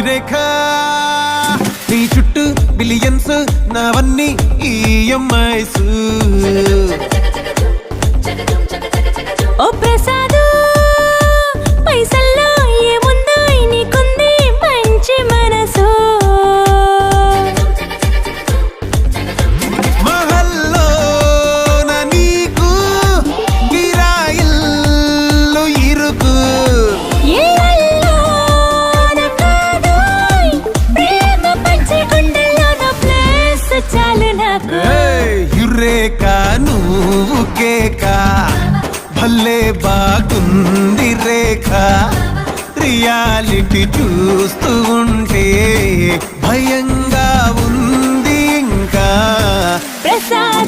రేఖ నీ చుట్టూ బిలియన్స్ నావన్నీ ఈఎంఐస్ ఓ ప్రసాదు పైసల్లో ఏముందో నీకుంది మంచి మనసు మహల్లో నా నీకు గిరాయిల్లు ఇరుకు ఏళ్ళల్లో కాదోయ్ ప్రేమ పంచే గుండెల్లో ప్లేస్ చాలు నాకు యురేక నువ్వు కేక భలే బాగుంది రేఖ రియాలిటీ చూస్తూ ఉంటే భయంగా ఉంది ఇంకా ప్రసాద్